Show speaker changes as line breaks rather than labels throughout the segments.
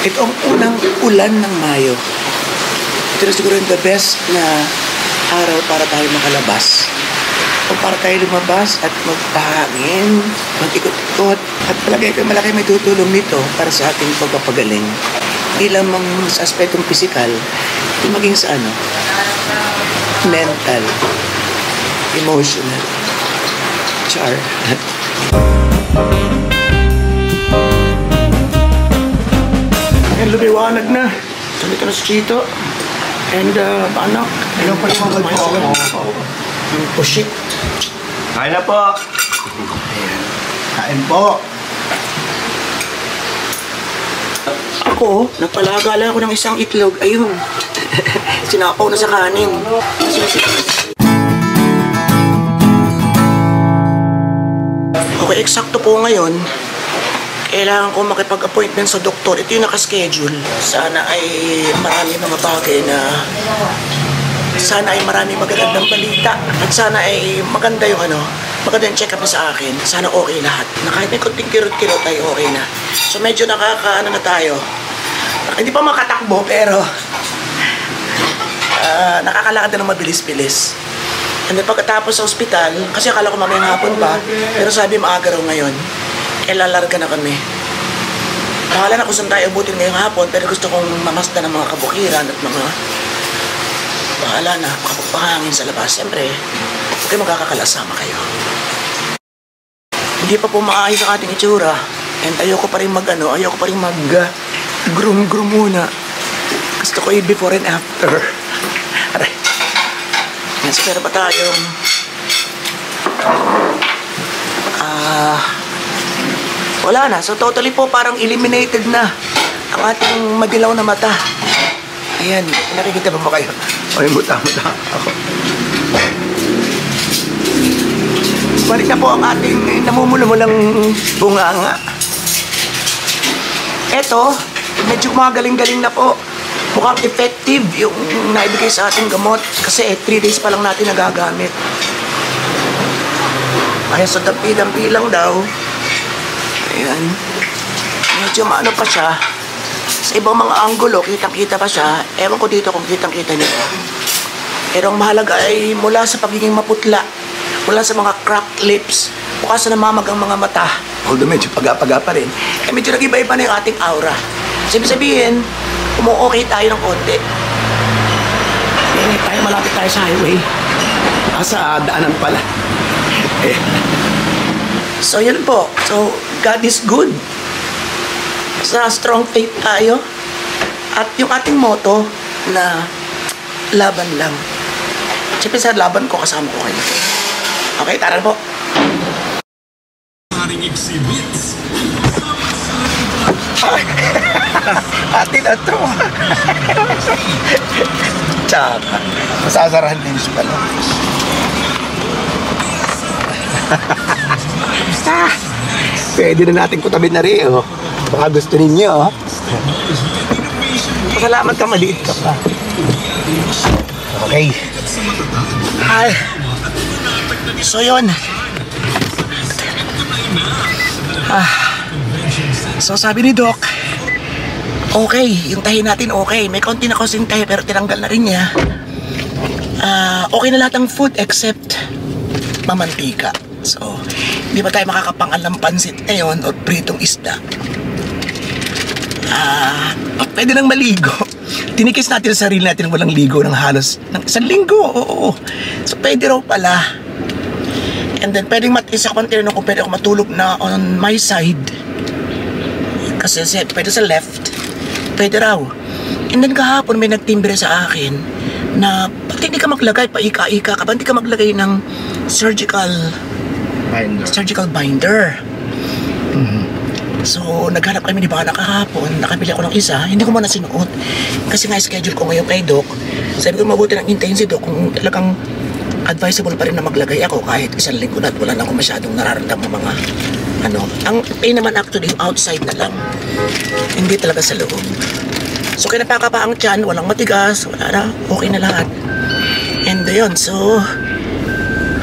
Ito ang unang ulan ng Mayo. Ito na siguro yung the best na araw para tayo makalabas. O para tayo lumabas at magpahangin, mag-ikot-ikot. At palagay ko malaki may tutulong nito para sa ating pagpapagaling. Hindi lamang sa aspetong pisikal, maging sa mental, emotional. Char. Ayan, lumiwanag na. Dito na si Chito. And, anak. Ilang pa naman mag-o. Yung pushik.
Kain na po.
Ayan.
Kain po.
Ako, nagpalaga lang ako ng isang itlog. Ayun. Sinapaw na sa kanin. Okay, eksakto po ngayon. Kailangan ko makipag-appointment sa doktor. Ito yung nakaschedule. Sana ay marami mga bagay na... Sana ay marami magandang balita. At sana ay maganda yung maganda yung check-up sa akin. Sana okay lahat. Na kahit may kunting kirot-kirot ay okay na. So medyo na tayo. Hindi pa makatakbo pero... nakakalakad na ng mabilis-bilis. And then pagkatapos sa ospital, kasi akala ko mamayang hapon pa, pero sabi maaga raw ngayon, lalarga na kami. Bahala na kung saan tayo abutin ngayong hapon, pero gusto kong mamasta ng mga kabukiran at mga bahala na, makapagpahangin sa labas. Siyempre, huwag kayo magkakalasama kayo. Hindi pa po maayos ang ating itsura. And ayoko pa rin groom muna. Gusto ko yung before and after. Aray. Yes, pero pa tayong wala na. So totally po parang eliminated na ang ating madilaw na mata. Ayan, nakikita ba kayo?
Ay, muta-muta ako.
Balik na po ang ating namumula-mulang bunganga. Eto, medyo magaling-galing na po. Mukhang effective yung naibigay sa ating gamot kasi 3 days pa lang natin nagagamit. Ayan, so dampi-dampi lang daw. Ayan. Medyo maano pa siya. Sa ibang mga anggulo, kitang-kita pa siya. Ewan ko dito kung kitang-kita niyo. Pero ang mahalaga ay mula sa pagiging maputla, mula sa mga cracked lips, bukas na namamagang mga mata. Although medyo paga-paga pa rin. Medyo nag-iba-iba na yung ating aura. Sabihin, umu-okay tayo ng konti. Tayo malapit tayo sa highway.
Sa daanan pala.
So yun po. So God is good. Sa strong faith tayo. At yung ating motto na laban lang. Siyempre sa laban ko kasama ko kayo. Okay, tara po.
Atin na to. Tsaka, masasarahan din siya pala. Pwede na natin kutabit na rin, oh. Baka gusto ninyo, oh.
Salamat ka, maliit ka pa.
Okay.
Ay. So yun. So sabi ni Doc, okay, yung tahi natin okay. May konti na kasing tahi pero tinanggal na rin niya. Okay na lahat ng food except mamantika. So, hindi pa tayo makakapangal ng pansit ngayon o pritong isda. Pwede nang maligo. Tinikis natin sa sarili natin walang ligo ng halos ng 1 linggo. Oo. So, pwede raw pala. And then, pwedeng matiis ako tinanong kung pwede ako matulog na on my side. Kasi pwede sa left. Pwede raw. And then kahapon may nagtimbre sa akin na ba't hindi ka maglagay, paika-ika ka, ba't hindi ka maglagay ng surgical binder. So naghanap kami ni Bana kahapon, nakabili ako ng isa, hindi ko muna sinuot. Kasi nga schedule ko ngayon kay Doc. Sabi ko mabuti nang hintayin si Doc kung talagang advisable pa rin na maglagay ako kahit 1 linggo na at wala na akong masyadong nararamdaman mga ang pain naman actually outside na lang, hindi talaga sa loob. So kinapaka pa ang tiyan, walang matigas, wala na, okay na lahat. And yun, so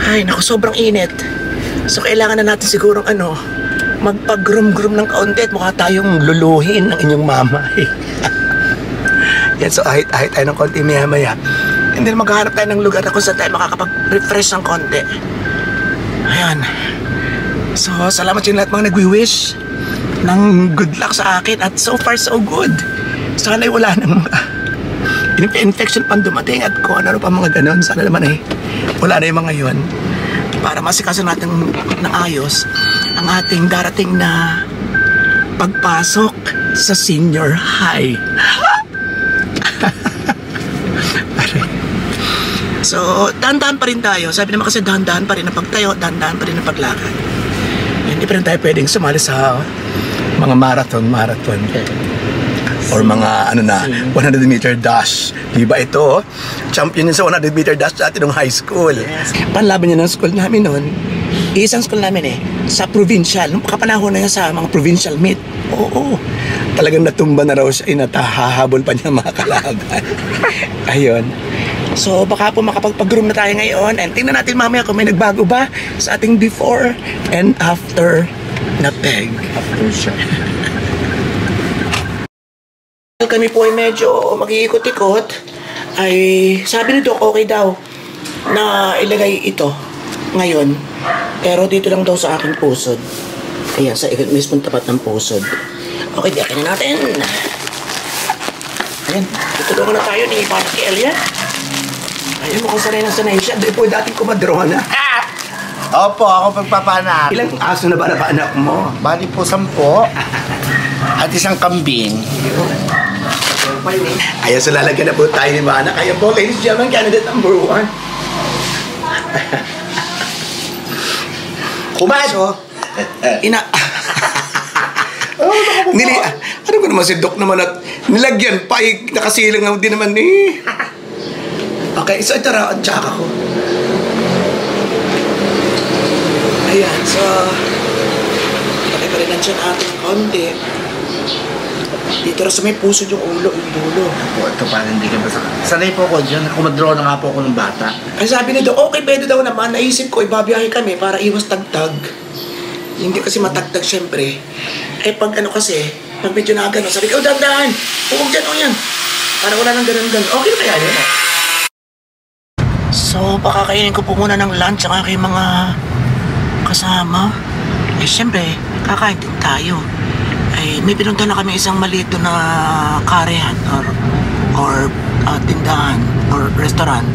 ay naku, sobrang init. So kailangan na natin sigurong
magpag-groom-groom ng kaunti at mukha tayong luluhin ng inyong mama. Yan, so ahit tayo ng konti maya-maya. And then maghahanap tayo ng lugar na kung saan tayo makakapag-refresh ng konti. Ayan. So, salamat yung lahat mga nagwi-wish ng good luck sa akin at so far so good. Sana'y wala nang infection pang dumating at kung ano pa mga ganon. Sana naman wala na yung mga yun para masikaso natin ng ayos ang ating darating na pagpasok sa senior high. So, dahan-dahan pa rin tayo. Sabi naman kasi dahan-dahan pa rin ang pagtayo, dahan-dahan pa rin ang paglakad. Hindi pa rin tayo pwedeng sumali sa mga marathon. Or mga 100-meter dash. Diba ito? Champion yun sa 100-meter dash dati nung high school. Yes. Panlaban niya ng school namin noon. Isang school namin sa provincial. Nung kapanahon na yun sa mga provincial meet. Oo. Talagang natumba na raw siya. Inatahahabol pa niya mga kalaban. Ayun. So baka po makapagpag-groom na tayo ngayon. And tingnan natin mamaya kung may nagbago ba sa ating before and after na peg. After siya. Kami po ay medyo mag-iikot-ikot. Ay sabi ni Doc okay daw na ilagay ito ngayon. Pero dito lang daw sa aking pusod. Ayan, sa mismong tapat ng pusod. Okay, diyakin na natin. Ayan, tutulungan na tayo ni Parky Elia. Ayun, mukhang sanay siya. Doon po dating kumadrona.
Opo, ako pagpapanak.
Ilang aso na ba na anak mo?
Bali po 10. At isang kambing.
Ayan, so lalagyan na po tayo ni Mana. Kaya po, ladies and gentlemen, candidate number 1.
Kumaso!
Ano ko naman si Doc naman at nilagyan pa, nakasilang na din naman Okay, so ito raw ang tsaka ko. Ayan, so laki pa rin nandiyan ating konti. Dito rin sa may puso yung ulo, yung dulo.
Po, ito pa, hindi ka basta. Sanay po ako dyan, kumadraw na nga po ako ng bata.
Ay sabi ni Doc, okay, pwede daw naman. Naisip ko, ibabiyahe kami para iwas tagtag. Hindi kasi matagtag syempre. Eh pag kasi, pag medyo na gano'n, sabi ko, dahan-dahan, huwag dyan, o yan. Para wala nang ganun-ganun. Okay na kaya yun? So, baka kainin ko po muna ng lunch ang aking mga kasama. Eh, syempre, kakain din tayo. Ay, may pinunta na kami isang maliit na karehan or tindahan or restaurant.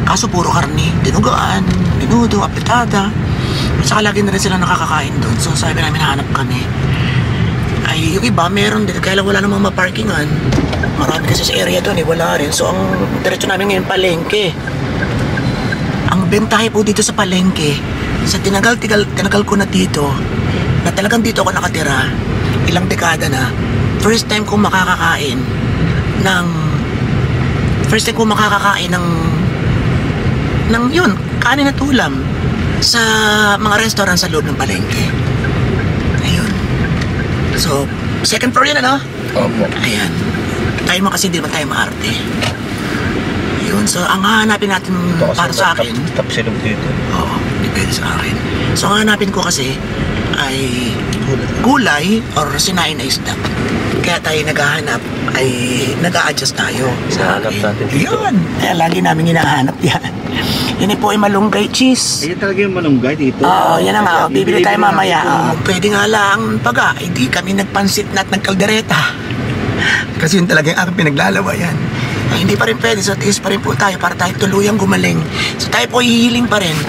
Kaso puro karne, dinugaan, minudo, apitada. At saka lagi na rin sila nakakakain doon. So, sabi namin hanap kami. Ay, yung iba, meron din. Kaya lang wala namang maparkingan. Marami kasi sa area doon, wala rin. So, ang diretso namin ngayon, palengke. Ang bentahe po dito sa palengke, sa tinagal ko na dito, na talagang dito ako nakatira, ilang dekada na, first time kong makakakain ng yun, kanin at ulam sa mga restaurant sa loob ng palengke. Ayun. So, second floor yun, ano?
Opo.
Ayan. Tayo mo kasi hindi naman tayo maarte. Yun. So, ang hahanapin natin para sa akin...
Tapsilog dito.
Oo, depende sa akin. So, ang hahanapin ko kasi ay gulay or sinain na isda. Kaya tayo naghahanap ay nag-a-adjust tayo.
Hinahanap natin dito.
Yun. Kaya lagi namin hinahanap yan. Yan po ay malunggay cheese.
Ayan talaga yung malunggay dito.
Oo, yan na nga. Bibili tayo mamaya. Pwede nga lang pag hindi kami nagpansit na at nagkaldereta. Kasi yun talaga yung aking pinaglalawa yan. Ay, hindi pa rin pwede. So, tiis pa rin po tayo para tayo tuluyang gumaling. So, tayo po hihiling pa rin.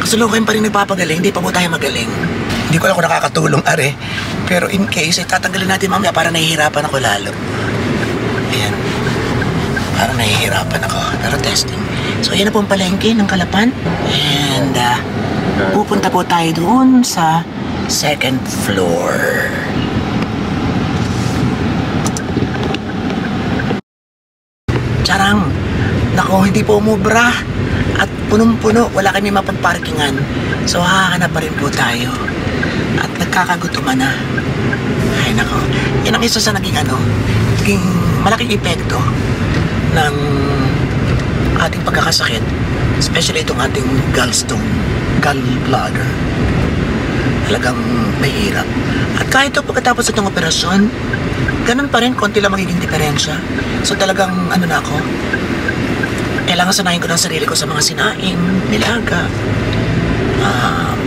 Kasulukan pa rin nagpapagaling. Hindi pa po tayo magaling. Hindi ko lang kung nakakatulong, are. Pero in case, tatanggalin natin mamaya para nahihirapan ako lalo. Ayan. Para nahihirapan ako. Pero testing. So, ayan na po ang palengke ng Kalapan. And, pupunta po tayo doon sa second floor. Charang! Nako, hindi po umubra. At punong-puno, wala kami mapagparkingan. So, hahanap pa rin po tayo. At nagkakagutuman na. Ay, nako. Yan ang isa sa naging malaking epekto ng ating pagkakasakit, especially itong ating gallbladder. talagang mahirap. At kahit ito pagkatapos itong operasyon, ganun pa rin, konti lang magiging diferensya. So talagang ano na ako, kailangan sanayin ko ng sarili ko sa mga sinaing, nilaga,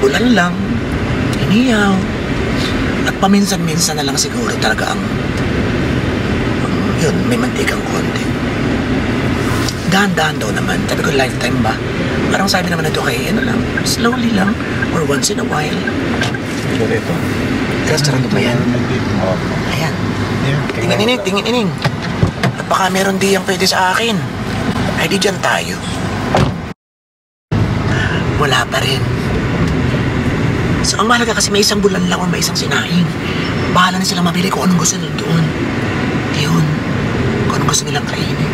bulan lang, iniyaw, at paminsan-minsan na lang siguro talaga ang yun, may mantikang konti. Dahan-dahan daw naman. Sabi ko, lifetime ba? Parang sabi naman na ito kay, ano lang, slowly lang, or once in a while.
Ito.
Restaurant ba yan? Ayan. Tingin ining. At baka meron di ang pwede sa akin. Ay di dyan tayo. Wala pa rin. So ang mahalaga kasi may isang bulan lang o may isang sinaing. Bahala na sila mabili kung anong gusto nila doon. Yun. Kung anong gusto nilang kainin.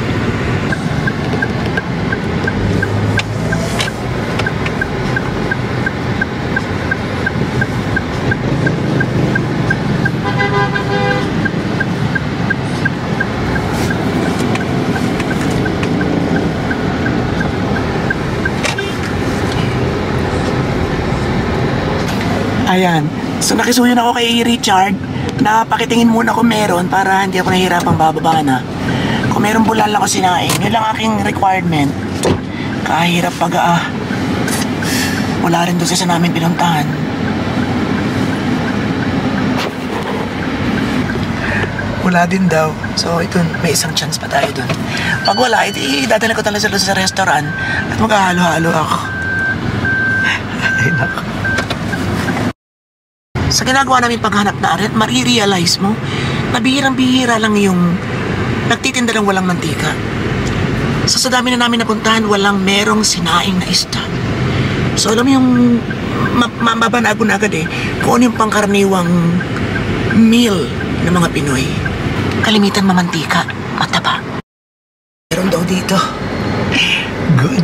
Ayan. So nakisuyo na ako kay Richard. Napakitingin muna kung meron para hindi ako nahihirapang bababa na. Kung meron bulan lang ako sinaing, yun lang aking requirement. Kahirap pag wala rin doon sa namin pinuntahan. Wala din daw. So ito, may isang chance pa tayo doon. Pag wala, idadala ko talaga sa restaurant at maghahalo-halo ako. Ay nako. Sa ginagawa namin paghanap na aret, marirealize mo na bihirang-bihira lang yung nagtitinda ng walang mantika. Sa dami na namin napuntahan, walang merong sinaing na isda. So alam mo yung mabanago na agad kung ano yung pangkaraniwang meal ng mga Pinoy. Kalimitan mamantika, mataba. Meron daw dito. Good.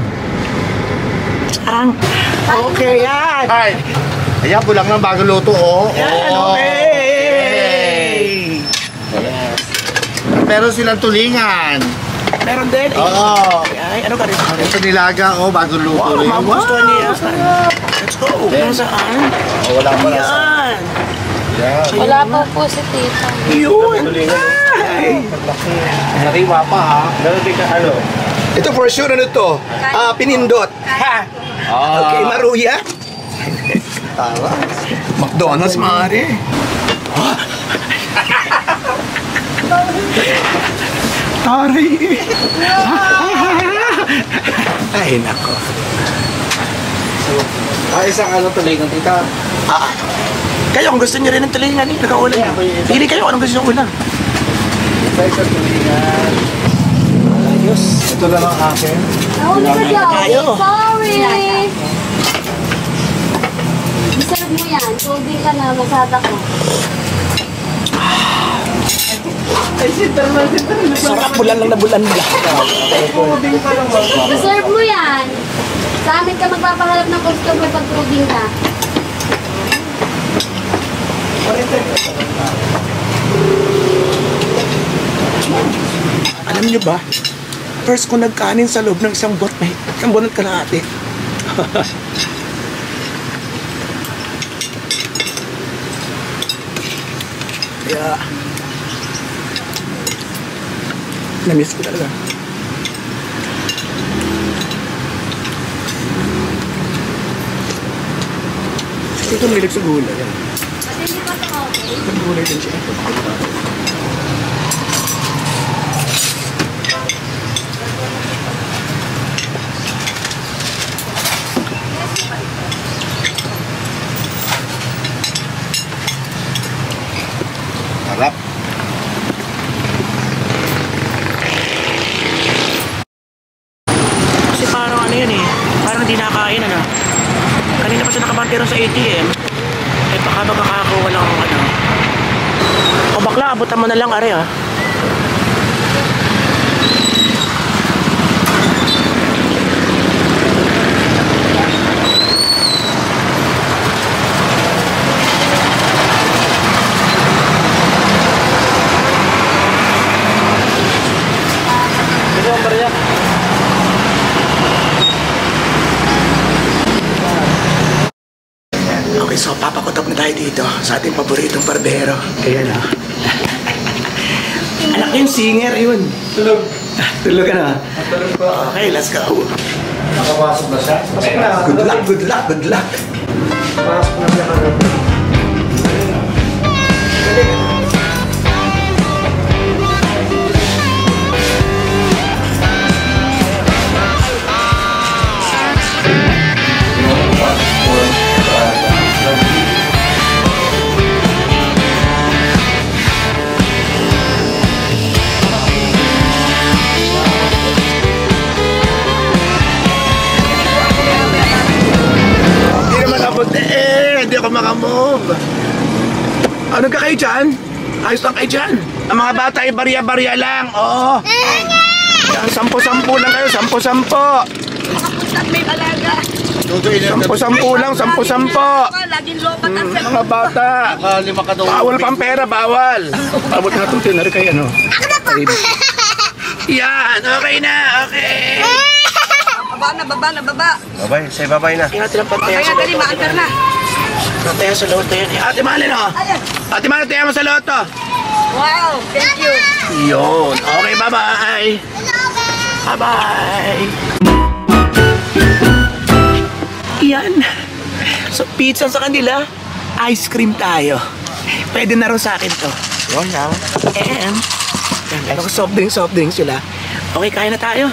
Sarang. Okay yan.
Hi! Ayan, bulang ng bagong luto, oh.
Yan, okay.
Yes. Meron silang tulingan.
Meron din.
Oo.
Ay, ano ka rin?
Ito nilaga, oh, bagong luto
Wow,
rin.
magustuhan niya. Let's go. Nasaan?
Oh, wala pa nasa.
Yan.
Yan.
Wala pa po si tita.
Yun. Ay.
Nariwa pa, ha? Meron din ka, ano?
Ito for sure, ano to? Pinindot. Ha? Okay, maruya.
Tara.
McDonald's, maaari. Taray. Ay, nako.
Isang ano tulingan, tita.
Kayo, kung gusto niyo rin ng tulingan, nagkaulan niyo. Pili kayo, anong gusto niyo ulam?
Isang tulingan. Ayos. Ito lang ang akin.
Nauli ka dyan.
Tayo.
Sorry. Deserve mo yan. Tubig ka na. Masada ko.
Sarap, bulan lang na bulan lang.
Deserve mo yan. Sa amin ka magpapahalap ng customer pag tubig ka.
Alam niyo ba, first ko nagkanin sa loob ng isang buwan at kalahati. Kaya, na-miss ko talaga. Ito mahilig sa gulay.
Kasi hindi pa ito okay.
Ang gulay din siya.
Harap.
Kasi parang ano yun parang hindi nakain kanina pa siya nakabantero sa ATM baka makakakuha lang o bakla abutan mo na lang are So, papakutok na tayo dito sa ating paboritong barbero. Ayan o. Anak ko yung singer, yun. Tulog. Tulog ka na. Tulog ko. Okay, let's go.
Nakapasok na siya? Pasok na.
Good luck, good luck, good luck.
Pasok na siya ka.
Hindi ako makamove. Ano ka kayo dyan? Ayos lang kayo dyan. Ang mga bata ay barya-barya lang. Oo. Yan, 10-10 lang kayo. 10-10.
May alaga.
10-10 lang. 10-10.
Laging lopat ang
Mga bata.
Lima ka daw.
Bawal pang pera. Bawal. Abot na ito. Tinari kayo ano. Yan. Okay na. Okay.
Baba.
Babay, say babay na.
Ingat lang pantaya sa
Dali,
loto.
maantar na.
Pantaya sa loto yan. Ate Malin o. Ate Malin, taya mo sa loto.
Wow, thank you.
Yun. Okay, bye-bye. Bye-bye. Yan. So, pizza sa kanila, ice cream tayo. Pwede na rin sa akin to.
Yun lang.
And, yan, soft drink sila. Okay, kaya na tayo.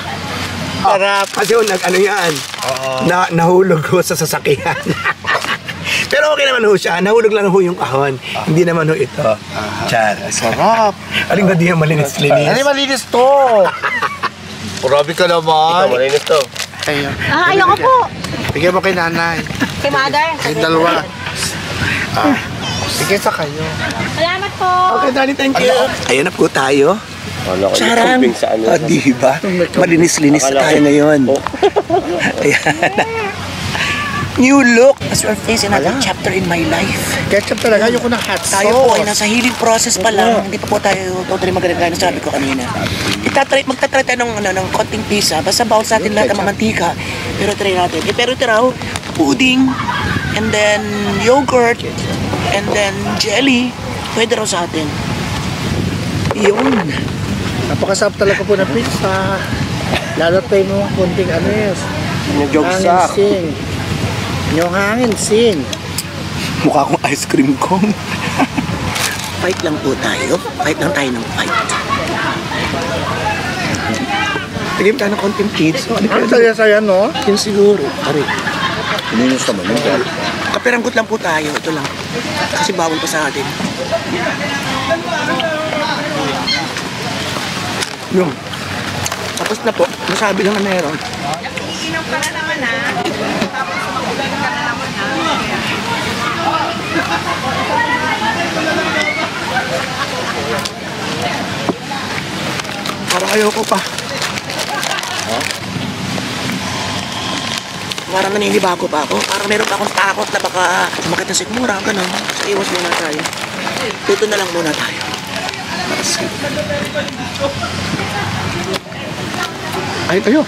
Sarap.
Kasi ano yan,
Oo.
nahulog ko sa sasakyan. Pero okay naman ho siya, nahulog lang ho yung kahon. Hindi naman ho ito. Char.
Sarap.
Aling ba di yung malinis-linis?
Ano malinis to? Grabe ka naman. Ito, malinis to. Ayun.
Ayoko po.
Bigyan mo kay nanay.
Kay mother.
Kay dalawa. Sige sa kayo.
Salamat po.
Okay, Danny, thank you. Ayan na po tayo.
Ano,
Charang.
sa ano?
Diba? Malinis-linis na tayo ngayon. Ayan. New look. As we're facing another chapter in my life.
Ketchup talaga. Ayoko ng hot sauce.
Tayo po ay nasa healing process pa lang. Hindi pa po tayo totally maganda na sabi ko kanina. Magtatry tayo ng konting pizza. Basta bawal sa atin lahat ng mamantika. Pero try natin. Pero ito raw, pudding, and then yogurt, and then jelly. Pwede raw sa atin. Yun.
Napakasarap talaga po ng pizza. Lalo tayo mo konting ano yun.
Nagyogsak.
Sing. Yung hangin, sing.
Mukha akong ice cream cone. Fight lang po tayo. Fight lang tayo ng fight. Tigim tayo ng konting pizza.
Ang saya-saya, no?
Yun siguro. Ari.
Pininis naman yun.
Kapiranggot lang po tayo. Ito lang. Kasi bawal pa sa atin. Yung. Tapos na po. Masabi lang na meron.
Inom ka na naman ha. Tapos magulan ka na naman ha.
Parang ayoko pa. Parang naninibago pa ako. Parang meron pa akong takot na baka sumakit na sigmura. Ganun. So iwas muna tayo. Dito na lang muna tayo. Ay, tayo.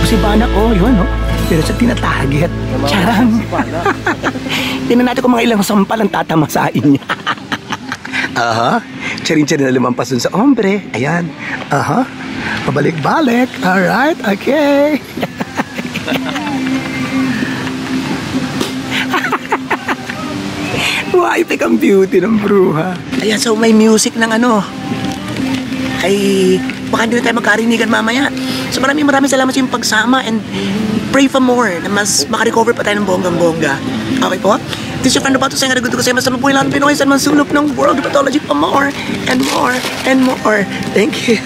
Si Bana ko, yun, no? Pero siya tinatarget. Charang. Tingnan natin kung mga ilang sampal ang tatamasain niya. Aha. Charin-charin na lumampas dun sa ombre. Ayan. Aha. Pabalik-balik. Alright. Okay. Why, ang beauty ng bruha. Ayan, so may music ng ano. Ay, baka hindi na tayo magkarinigan mamaya. So maraming salamat sa iyong pagsama and pray for more na mas makarecover pa tayo ng bonggang-bongga. Okay po? This is your friend Bato saying nagagusto ko sa mas mabuhay lahat ng Pinoy sa mansulok ng world of pathology pa more and more and more. Thank you.